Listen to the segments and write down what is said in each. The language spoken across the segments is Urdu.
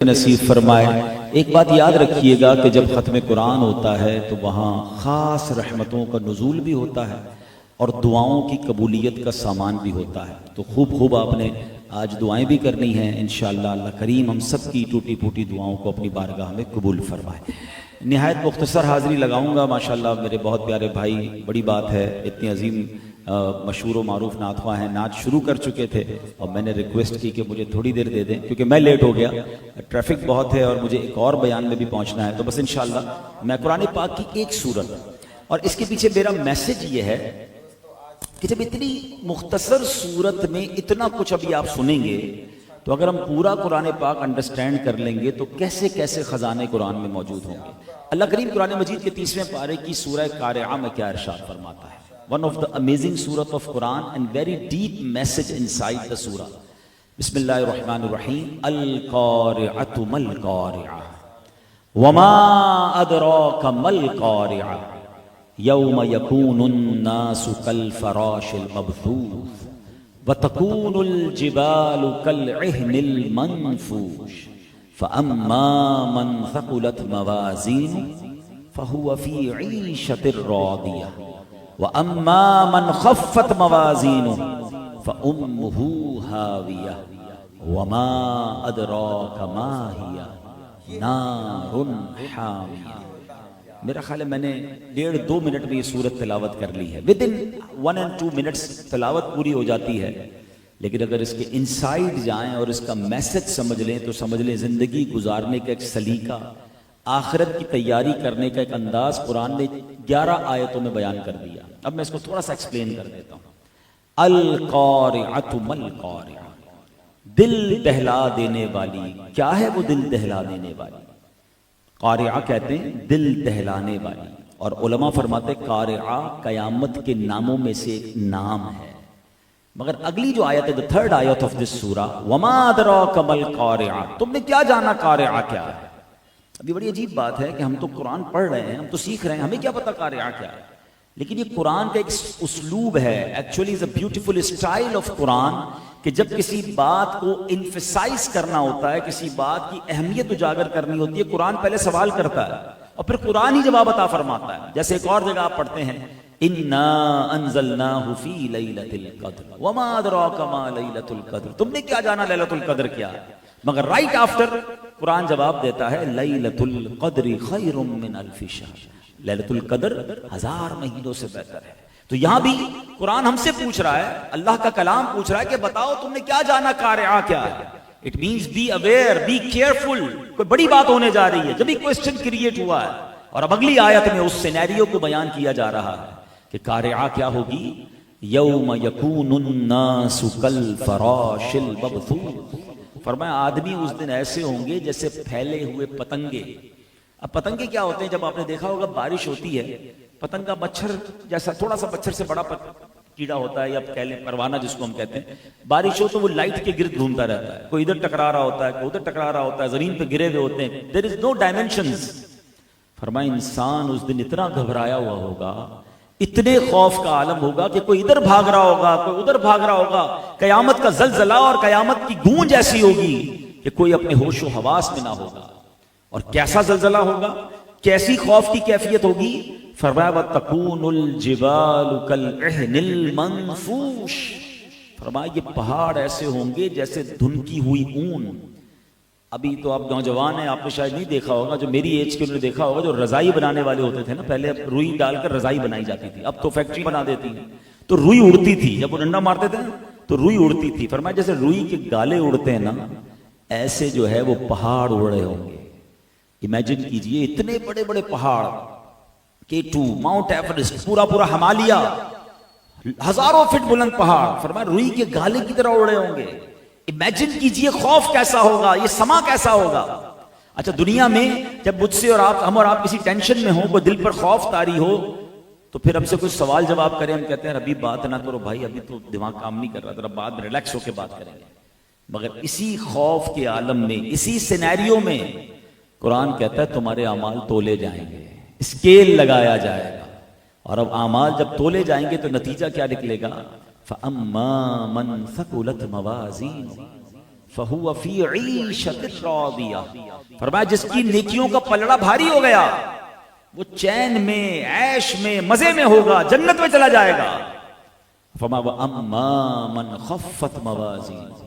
نصیب فرمائے۔ ایک بات یاد رکھیے گا کہ جب ختم قرآن ہوتا ہے تو وہاں خاص رحمتوں کا نزول بھی ہوتا ہے اور دعاؤں کی قبولیت کا سامان بھی ہوتا ہے۔ تو خوب آپ نے آج دعائیں بھی کرنی ہیں انشاءاللہ۔ اللہ کریم ہم سب کی ٹوٹی پھوٹی دعاؤں کو اپنی بارگاہ میں قبول فرمائے۔ نہایت مختصر حاضری لگاؤں گا ماشاءاللہ میرے بہت پیارے بھائی، بڑی بات ہے، اتنی عظیم مشہور و معروف نعت خواہ ہیں، نعت شروع کر چکے تھے اور میں نے ریکویسٹ کی کہ مجھے تھوڑی دیر دے دیں کیونکہ میں لیٹ ہو گیا، ٹریفک بہت ہے اور مجھے ایک اور بیان میں بھی پہنچنا ہے۔ تو بس انشاءاللہ میں قرآن پاک کی ایک سورت اور اس کے پیچھے میرا میسج یہ ہے کہ جب اتنی مختصر سورت میں اتنا کچھ ابھی آپ سنیں گے تو اگر ہم پورا قرآن پاک انڈرسٹینڈ کر لیں گے تو کیسے کیسے خزانے قرآن میں موجود ہوں گے۔ اللہ کریم قرآن مجید کے 30ویں پارے کی سورہ قارعہ میں کیا ارشاد فرماتا ہے؟ One of the amazing surah of Quran and very deep message inside the surah. Bismillahirrahmanirrahim. Al-Qari'atu mal-Qari'ah. Wama adraka mal-Qari'ah. Yawma yakunu an-nasu kal-farashil mabthuth. Wa takunu al-jibalu kal-'ihni al-manfush. فَأَمَّا مَنْ ثَقُلَتْ مَوَازِينُهُ فَهُوَ فِي عِيشَةٍ رَاضِيَةٍ وَأَمَّا مَنْ خَفَّتْ مَوَازِينُهُ فَأُمُّهُ هَاوِيَةٌ وَمَا أَدْرَاكَ مَا هِيَ نَارٌ حَامِيَةٌ۔ میرا خیال ہے میں نے 1.5-2 منٹ میں یہ سورت تلاوت کر لی ہے۔ within 1 and 2 minutes تلاوت پوری ہو جاتی ہے، لیکن اگر اس کے انسائیڈ جائیں اور اس کا میسج سمجھ لیں تو سمجھ لیں زندگی گزارنے کا ایک سلیقہ، آخرت کی تیاری کرنے کا ایک انداز قرآن نے 11 آیتوں میں بیان کر دیا۔ اب میں اس کو تھوڑا سا ایکسپلین کر دیتا ہوں۔ القارعۃ مالقارعہ، دل دہلا دینے والی، کیا ہے وہ دل دہلا دینے والی؟ قارعہ کہتے ہیں دل دہلانے والی، اور علماء فرماتے قارعہ قیامت کے ناموں میں سے ایک نام ہے۔ مگر اگلی جو آیت ہے the third آیت of this surah وَمَا أَدْرَاكَ مَا الْقَارِعَةُ، تم نے کیا جانا قارعہ کیا ہے؟ ابھی بڑی عجیب بات ہے کہ ہم تو قرآن پڑھ رہے ہیں، ہم تو سیکھ رہے ہیں، ہمیں کیا پتا قارعہ کیا ہے؟ لیکن یہ قرآن کا ایک اسلوب ہے، actually is a beautiful style of قرآن، کہ جب کسی بات کو انفسائز کرنا ہوتا ہے، کسی بات کی اہمیت اجاگر کرنی ہوتی ہے، قرآن پہلے سوال کرتا ہے اور پھر قرآن ہی جواب عطا فرماتا ہے۔ جیسے ایک اور جگہ آپ پڑھتے ہیں اِنَّا أَنزَلْنَاهُ فِي لَيْلَةِ الْقَدْرِ وَمَا أَدْرَاكَ مَا لَيْلَةُ الْقَدْرِ، تم نے کیا جانا لیلۃ القدر کیا ہے؟ مگر رائٹ آفٹر قرآن جواب دیتا ہے لیلۃ القدر خیر من الف شہر، لیلۃ القدر 1000 مہینوں سے بہتر ہے۔ تو یہاں بھی قرآن ہم سے پوچھ رہا ہے، اللہ کا کلام پوچھ رہا ہے کہ بتاؤ تم نے کیا جانا قارعہ کیا ہے؟ It means be aware, be careful, کوئی بڑی بات ہونے جا رہی ہے۔ جب ہی کوسچن کریٹ ہوا ہے اور اب اگلی آیت میں اس سینیریو کو بیان کیا جا رہا ہے کہ قارعہ کیا ہوگی؟ یوم یکون الناس کالفراش المبثوث، فرمایا آدمی اس دن ایسے ہوں گے جیسے پھیلے ہوئے پتنگے۔ اب پتنگے کیا ہوتے ہیں؟ جب آپ نے دیکھا ہوگا بارش ہوتی ہے، پتنگ کا مچھر جیسا تھوڑا سا مچھر سے بڑا کیڑا ہوتا ہے، یا کہہ لیں پروانہ جس کو ہم کہتے ہیں، بارش ہو تو وہ لائٹ کے گرد گھومتا رہتا ہے، کوئی ادھر ٹکرا رہا ہوتا ہے، کوئی ادھر ٹکرا رہا ہوتا ہے، زمین پہ گرے ہوئے ہوتے ہیں، دیر از نو ڈائمینشنز۔ فرمایا انسان اس دن اتنا گھبرایا ہوا ہوگا، اتنے خوف کا عالم ہوگا کہ کوئی ادھر بھاگ رہا ہوگا، کوئی ادھر بھاگ رہا ہوگا، قیامت کا زلزلہ اور قیامت کی گونج ایسی ہوگی کہ کوئی اپنے ہوش و حواس میں نہ ہوگا۔ اور کیسا زلزلہ ہوگا، کیسی خوف کی کیفیت ہوگی؟ فرمایا وَتَكُونُ الْجِبَالُ كَالْعِهْنِ الْمَنْفُوشِ، فرمایا یہ پہاڑ ایسے ہوں گے جیسے دھنکی ہوئی اون۔ ابھی تو آپ نوجوان ہیں، آپ نے شاید نہیں دیکھا ہوگا، جو میری ایج کے انہوں نے دیکھا ہوگا، جو رضائی بنانے والے ہوتے تھے نا، پہلے روئی ڈال کر رضائی بنائی جاتی تھی، اب تو فیکٹری بنا دیتی ہیں، تو روئی اڑتی تھی، جب وہ ڈنڈا مارتے تھے تو روئی اڑتی تھی۔ فرمایا جیسے روئی کے گالے اڑتے ہیں نا، ایسے جو ہے وہ پہاڑ اڑ رہے ہوں گے۔ امیجن کیجئے اتنے بڑے بڑے پہاڑ، K2، ماؤنٹ ایورسٹ، پورا ہمالیہ، ہزاروں فٹ بلند پہاڑ، فرمایا روئی کے گالے کی طرح اڑ رہے ہوں گے۔ امیجن کیجئے خوف کیسا ہوگا، یہ سما کیسا ہوگا۔ اچھا دنیا میں جب مجھ سے اور ہم اور آپ کسی ٹینشن میں ہوں، کوئی دل پر خوف طاری ہو، تو پھر ہم سے کچھ سوال جواب کریں، ہم کہتے ہیں ابھی بات نہ کرو بھائی، ابھی تو دماغ کام نہیں کر رہا، ذرا بعد میں ریلیکس ہو کے بات کریں گے۔ مگر اسی خوف کے عالم میں، اسی سینیریو میں قرآن کہتا ہے تمہارے اعمال تولے جائیں گے، اسکیل لگایا جائے گا، اور اب اعمال جب تولے جائیں گے تو نتیجہ کیا نکلے گا؟ فَأَمَّا مَنْ ثَقُلَتْ مَوَازِينُهُ، فہو فی عیشۃ راضیہ، فرمایا جس کی نیکیوں کا پلڑا بھاری ہو گیا وہ چین میں، عیش میں، مزے میں ہوگا، جنت میں چلا جائے گا۔ فرمایا وَأَمَّا مَنْ خَفَّتْ مَوَازِينُهُ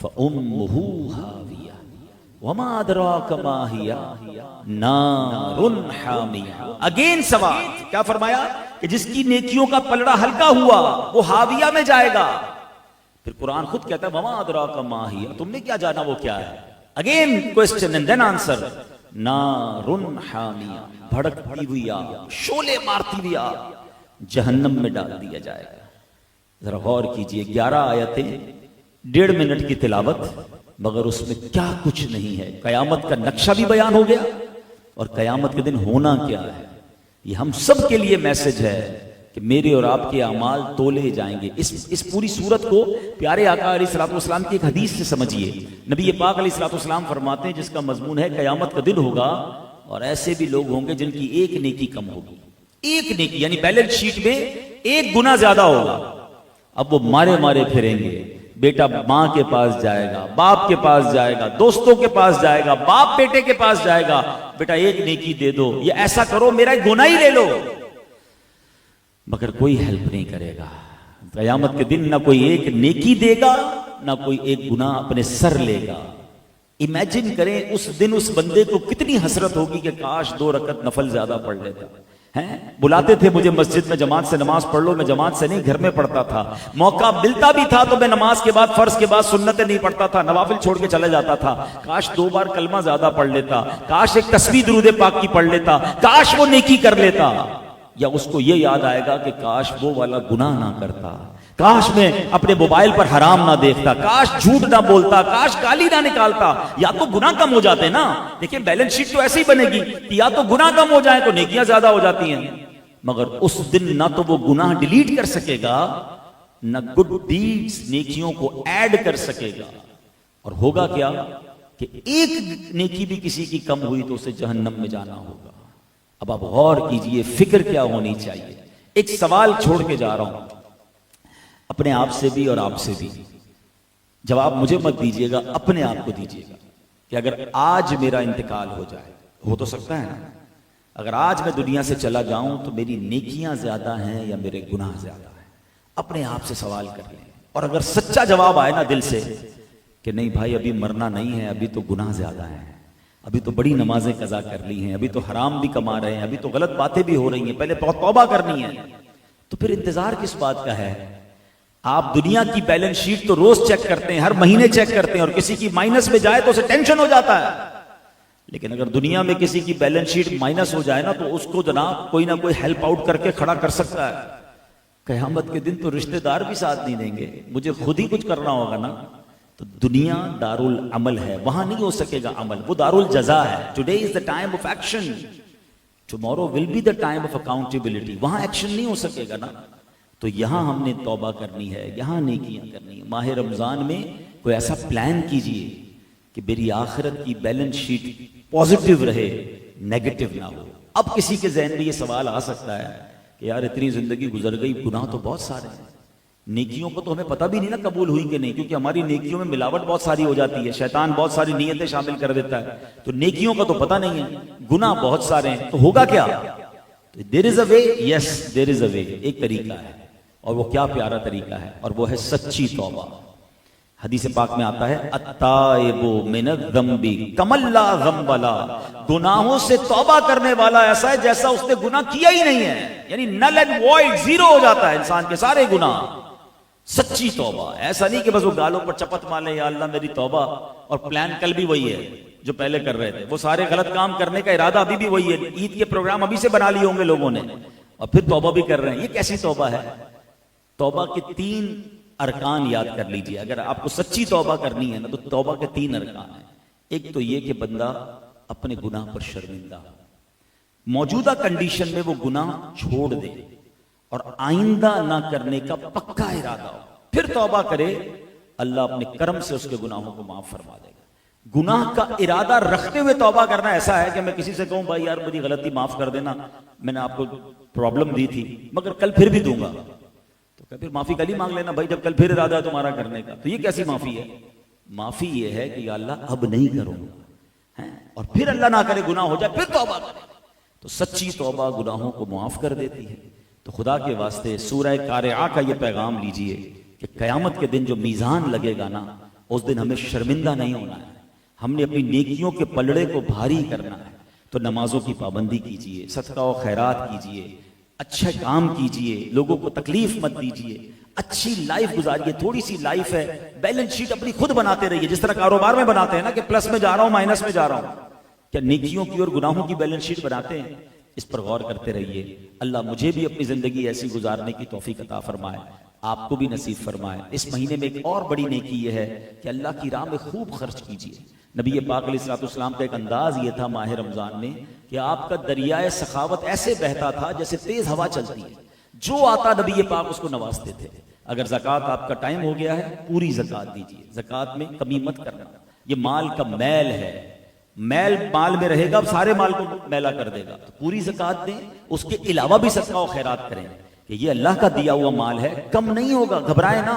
فَأُمُّهُ هَاوِيَةٌ وَمَا أَدْرَاكَ مَا هِيَهْ نَارٌ حَامِيَةٌ۔ اگین سوال، کیا فرمایا کہ جس کی نیکیوں کا پلڑا ہلکا ہوا وہ ہاویہ میں جائے گا۔ پھر قرآن خود کہتا ہے وَمَا أَدْرَاكَ مَا هِيَهْ، تم نے کیا جانا وہ کیا ہے؟ Again question and then answer, نارٌ حامیہ، بھڑکتی ہوئی آگ، شعلے مارتی ہوئی آگ، جہنم میں ڈال دیا جائے گا۔ ذرا غور کیجئے، 11 آیتیں، 1.5 منٹ کی تلاوت، مگر اس میں کیا کچھ نہیں ہے۔ قیامت کا نقشہ بھی بیان ہو گیا اور قیامت کے دن ہونا کیا ہے۔ یہ ہم سب کے لیے میسج ہے کہ میرے اور آپ کے اعمال تولے جائیں گے۔ اس پوری صورت کو پیارے آقا علیہ الصلوۃ والسلام کی ایک حدیث سے سمجھیے۔ نبی پاک علیہ الصلوۃ والسلام فرماتے ہیں جس کا مضمون ہے قیامت کا دن ہوگا اور ایسے بھی لوگ ہوں گے جن کی ایک نیکی کم ہوگی، ایک نیکی، یعنی بیلنس شیٹ میں ایک گنا زیادہ ہوگا۔ اب وہ مارے مارے پھریں گے، بیٹا ماں کے پاس جائے گا، باپ کے پاس جائے گا، دوستوں کے پاس جائے گا، باپ بیٹے کے پاس جائے گا، بیٹا ایک نیکی دے دو، یہ ایسا کرو، میرا ایک گناہ ہی لے لو، مگر کوئی ہیلپ نہیں کرے گا۔ قیامت کے دن نہ کوئی ایک نیکی دے گا، نہ کوئی ایک گناہ اپنے سر لے گا۔ امیجن کریں اس دن اس بندے کو کتنی حسرت ہوگی کہ کاش 2 رکعت نفل زیادہ پڑھ لیتا۔ بلاتے تھے مجھے مسجد میں، جماعت سے نماز پڑھ لو، میں جماعت سے نہیں، گھر میں پڑھتا تھا۔ موقع ملتا بھی تھا تو میں نماز کے بعد، فرض کے بعد سنتیں نہیں پڑھتا تھا، نوافل چھوڑ کے چلا جاتا تھا۔ کاش 2 بار کلمہ زیادہ پڑھ لیتا، کاش ایک تسبیح درود پاک کی پڑھ لیتا، کاش وہ نیکی کر لیتا۔ یا اس کو یہ یاد آئے گا کہ کاش وہ والا گناہ نہ کرتا، کاش میں اپنے موبائل پر حرام نہ دیکھتا، کاش جھوٹ نہ بولتا، کاش گالی نہ نکالتا۔ یا تو گناہ کم ہو جاتے نا، دیکھیں بیلنس شیٹ تو ایسے ہی بنے گی کہ یا تو گناہ کم ہو جائیں تو نیکیاں زیادہ ہو جاتی ہیں، مگر اس دن نہ تو وہ گناہ ڈیلیٹ کر سکے گا، نہ گڈ ڈیڈز نیکیوں کو ایڈ کر سکے گا۔ اور ہوگا کیا کہ ایک نیکی بھی کسی کی کم ہوئی تو اسے جہنم میں جانا ہوگا۔ اب آپ غور کیجئے فکر کیا ہونی چاہیے۔ ایک سوال چھوڑ کے جا رہا ہوں اپنے آپ سے بھی اور آپ سے بھی، جواب مجھے مت دیجیے گا، اپنے آپ کو دیجیے گا کہ اگر آج میرا انتقال ہو جائے، ہو تو سکتا ہے نا، اگر آج میں دنیا سے چلا جاؤں تو میری نیکیاں زیادہ ہیں یا میرے گناہ زیادہ ہیں؟ اپنے آپ سے سوال کر لیں، اور اگر سچا جواب آئے نا دل سے کہ نہیں بھائی ابھی مرنا نہیں ہے، ابھی تو گناہ زیادہ ہیں، ابھی تو بڑی نمازیں قضا کر لی ہیں، ابھی تو حرام بھی کما رہے ہیں، ابھی تو غلط باتیں بھی ہو رہی ہیں، پہلے توبہ کرنی ہے، تو پھر انتظار کس بات کا ہے؟ آپ دنیا کی بیلنس شیٹ تو روز چیک کرتے ہیں، ہر مہینے چیک کرتے ہیں، اور کسی کی مائنس میں جائے تو اسے ٹینشن ہو جاتا ہے، لیکن اگر دنیا میں کسی کی بیلنس شیٹ مائنس ہو جائے نا تو اس کو جناب کوئی نہ کوئی ہیلپ آؤٹ کر کے کھڑا کر سکتا ہے۔ قیامت کے دن تو رشتہ دار بھی ساتھ نہیں دیں گے، مجھے خود ہی کچھ کرنا ہوگا نا۔ تو دنیا دار العمل ہے، وہاں نہیں ہو سکے گا عمل، وہ دار الجزا ہے۔ Today is the time of action, tomorrow will be the time of accountability, وہاں ایکشن نہیں ہو سکے گا نا۔ تو یہاں ہم نے توبہ کرنی ہے، یہاں نیکیاں کرنی ہے۔ ماہ رمضان میں کوئی ایسا پلان کیجئے کہ میری آخرت کی بیلنس شیٹ پازیٹیو رہے، نیگیٹو نہ ہو۔ اب کسی کے ذہن میں یہ سوال آ سکتا ہے کہ یار اتنی زندگی گزر گئی، گناہ تو بہت سارے ہیں، نیکیوں کو تو ہمیں پتہ بھی نہیں نا قبول ہوئی کہ نہیں، کیونکہ ہماری نیکیوں میں ملاوٹ بہت ساری ہو جاتی ہے، شیطان بہت ساری نیتیں شامل کر دیتا ہے، تو نیکیوں کا تو پتہ نہیں ہے، گناہ بہت سارے ہیں، تو ہوگا کیا؟ دیر از اے وے، یس دیر از اے وے، ایک طریقہ ہے، اور وہ کیا پیارا طریقہ ہے، اور وہ ہے سچی توبہ۔ حدیث پاک میں آتا ہے التائب من الذنب کمن لا ذنب له، گناہوں سے توبہ کرنے والا ایسا ہے جیسا اس نے گناہ کیا ہی نہیں ہے، یعنی نل اینڈ وائڈ، زیرو ہو جاتا ہے انسان کے سارے گناہ۔ سچی توبہ، ایسا نہیں کہ بس وہ گالوں پر چپت مارے یا اللہ میری توبہ، اور پلان کل بھی وہی ہے جو پہلے کر رہے تھے، وہ سارے غلط کام کرنے کا ارادہ ابھی بھی وہی ہے، عید کے پروگرام ابھی سے بنا لیے ہوں گے لوگوں نے، اور پھر توبہ بھی کر رہے ہیں۔ یہ کیسی توبہ ہے؟ توبہ کے 3 ارکان یاد کر لیجئے، اگر آپ کو سچی توبہ کرنی ہے نا تو توبہ کے 3 ارکان ہیں۔ ایک تو یہ کہ بندہ اپنے گناہ پر شرمندہ، موجودہ کنڈیشن میں وہ گناہ چھوڑ دے اور آئندہ نہ کرنے کا پکا ارادہ ہو، پھر توبہ کرے، اللہ اپنے کرم سے اس کے گناہوں کو معاف فرما دے گا۔ گناہ کا ارادہ رکھتے ہوئے توبہ کرنا ایسا ہے کہ میں کسی سے کہوں بھائی یار مجھے غلطی معاف کر دینا، میں نے آپ کو پرابلم دی تھی مگر کل پھر بھی دوں گا، تو پھر معافی کل ہی مانگ لینا بھائی جب کل پھر ارادہ ہے تمہارا کرنے کا، تو یہ کیسی معافی ہے؟ معافی یہ ہے کہ یا اللہ اب نہیں کروں گا، اور پھر اللہ نہ کرے گناہ ہو جائے پھر توبہ کرے، تو سچی توبہ گناہوں کو معاف کر دیتی ہے۔ تو خدا کے واسطے سورہ قارعہ کا یہ پیغام لیجئے کہ قیامت کے دن جو میزان لگے گا نا، اس دن ہمیں شرمندہ نہیں ہونا ہے، ہم نے اپنی نیکیوں کے پلڑے کو بھاری کرنا ہے۔ تو نمازوں کی پابندی کیجئے، صدقہ و خیرات کیجئے، اچھے کام کیجئے، لوگوں کو تکلیف مت دیجئے، اچھی لائف گزاریے۔ تھوڑی سی لائف ہے، بیلنس شیٹ اپنی خود بناتے رہیے، جس طرح کاروبار میں بناتے ہیں نا کہ پلس میں جا رہا ہوں مائنس میں جا رہا ہوں، کیا نیکیوں کی اور گناہوں کی بیلنس شیٹ بناتے ہیں؟ اس پر غور کرتے رہیے۔ اللہ مجھے بھی اپنی زندگی ایسی گزارنے کی توفیق عطا فرمائے، آپ کو بھی نصیب فرمائے۔ اس مہینے میں ایک اور بڑی نیکی یہ ہے کہ اللہ کی راہ میں خوب خرچ کیجیے۔ نبی پاک علیہ الصلوۃ والسلام کا ایک انداز یہ تھا ماہ رمضان میں کہ آپ کا دریائے سخاوت ایسے بہتا تھا جیسے تیز ہوا چلتی ہے، جو آتا نبی پاک اس کو نوازتے تھے۔ اگر زکوٰۃ آپ کا ٹائم ہو گیا ہے، پوری زکوٰۃ دیجیے، زکوٰۃ میں کمی مت کرنا۔ یہ مال کا میل ہے، میل مال میں رہے گا سارے مال کو میلا کر دے گا، تو پوری زکوٰۃ دیں، اس کے علاوہ بھی صدقہ و خیرات کریں کہ یہ اللہ کا دیا ہوا مال ہے، کم نہیں ہوگا، گھبرائے نہ۔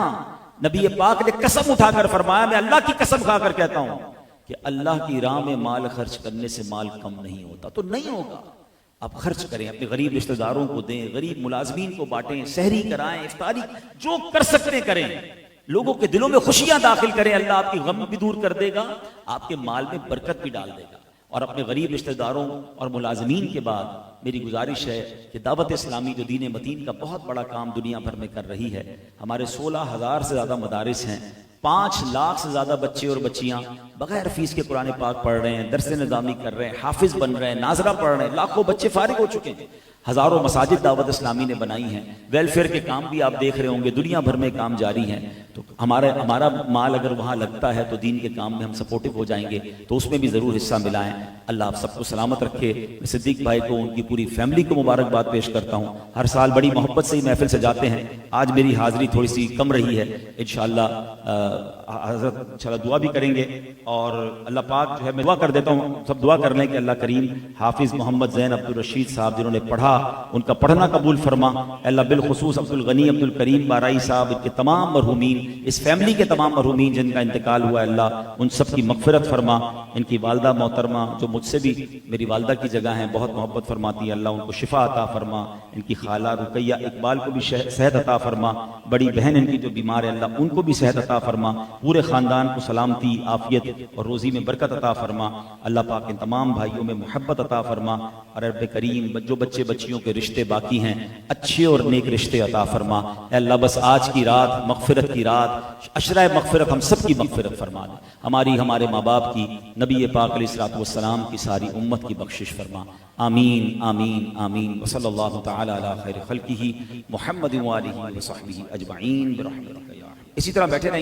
نبی پاک نے قسم اٹھا کر فرمایا، میں اللہ کی قسم کھا کر کہتا ہوں کہ اللہ کی راہ میں مال خرچ کرنے سے مال کم نہیں ہوتا، تو نہیں ہوگا۔ آپ خرچ کریں، اپنے غریب رشتہ داروں کو دیں، غریب ملازمین کو بانٹیں، سحری کرائیں، افطاری، جو کر سکتے کریں، لوگوں کے دلوں میں خوشیاں داخل کریں، اللہ آپ کی غم بھی دور کر دے گا، آپ کے مال میں برکت بھی ڈال دے گا۔ اور اپنے غریب رشتہ داروں اور ملازمین کے بعد میری گزارش ہے کہ دعوت اسلامی جو دین متین کا بہت بڑا کام دنیا بھر میں کر رہی ہے، ہمارے 16,000 سے زیادہ مدارس ہیں، 5 لاکھ سے زیادہ بچے اور بچیاں بغیر فیس کے قرآن پاک پڑھ رہے ہیں، درس نظامی کر رہے ہیں، حافظ بن رہے ہیں، ناظرہ پڑھ رہے ہیں، لاکھوں بچے فارغ ہو چکے ہیں، ہزاروں مساجد دعوت اسلامی نے بنائی ہیں، ویلفیئر کے کام بھی آپ دیکھ رہے ہوں گے، دنیا بھر میں کام جاری ہیں۔ تو ہمارا مال اگر وہاں لگتا ہے تو دین کے کام میں ہم سپورٹو ہو جائیں گے، تو اس میں بھی ضرور حصہ ملائیں۔ اللہ آپ سب کو سلامت رکھے۔ میں صدیق بھائی کو، ان کی پوری فیملی کو مبارکباد پیش کرتا ہوں، ہر سال بڑی محبت سے ہی محفل سے جاتے ہیں، آج میری حاضری تھوڑی سی کم رہی ہے، انشاءاللہ حضرت انشاءاللہ دعا بھی کریں گے، اور اللہ پاک جو ہے میں دعا کر دیتا ہوں، سب دعا کر لیں کہ اللہ کریم حافظ محمد زین عبد الرشید صاحب جنہوں نے پڑھا، ان کا پڑھنا قبول فرما۔ اللہ بالخصوص عبد الغنی عبد الکریم بارائی صاحب، ان کے تمام مرحومین، اس فیملی کے تمام مرحومین جن کا انتقال ہوا ہے، اللہ ان سب کی مغفرت فرما۔ ان کی والدہ محترمہ جو مجھ سے بھی میری والدہ کی جگہ ہیں، بہت محبت فرماتی ہے، اللہ ان کو شفا عطا فرما۔ ان کی خالہ رقیہ اقبال کو بھی صحت عطا فرما، بڑی بہن ان کی جو بیمار ہے اللہ ان کو بھی صحت عطا فرما، پورے خاندان کو سلامتی، عافیت اور روزی میں برکت عطا فرما۔ اللہ پاک ان تمام بھائیوں میں محبت عطا فرما، اور رب کریم جو بچے بچیوں کے رشتے باقی ہیں اچھے اور نیک رشتے عطا فرما۔ اے اللہ بس آج کی رات مغفرت کی رات، عشرہ مغفرت ہم سب کی مغفرت فرما دے، ہماری، ہمارے ماں باپ کی، نبی پاک علیہ الصلوۃ والسلام کی ساری امت کی بخشش فرما۔ آمین آمین آمین، وصلی اللہ تعالی علی خیر خلقہ محمد وآلہ وصحبہ اجمعین برحمتک یا۔ اسی طرح بیٹھے رہیں گے۔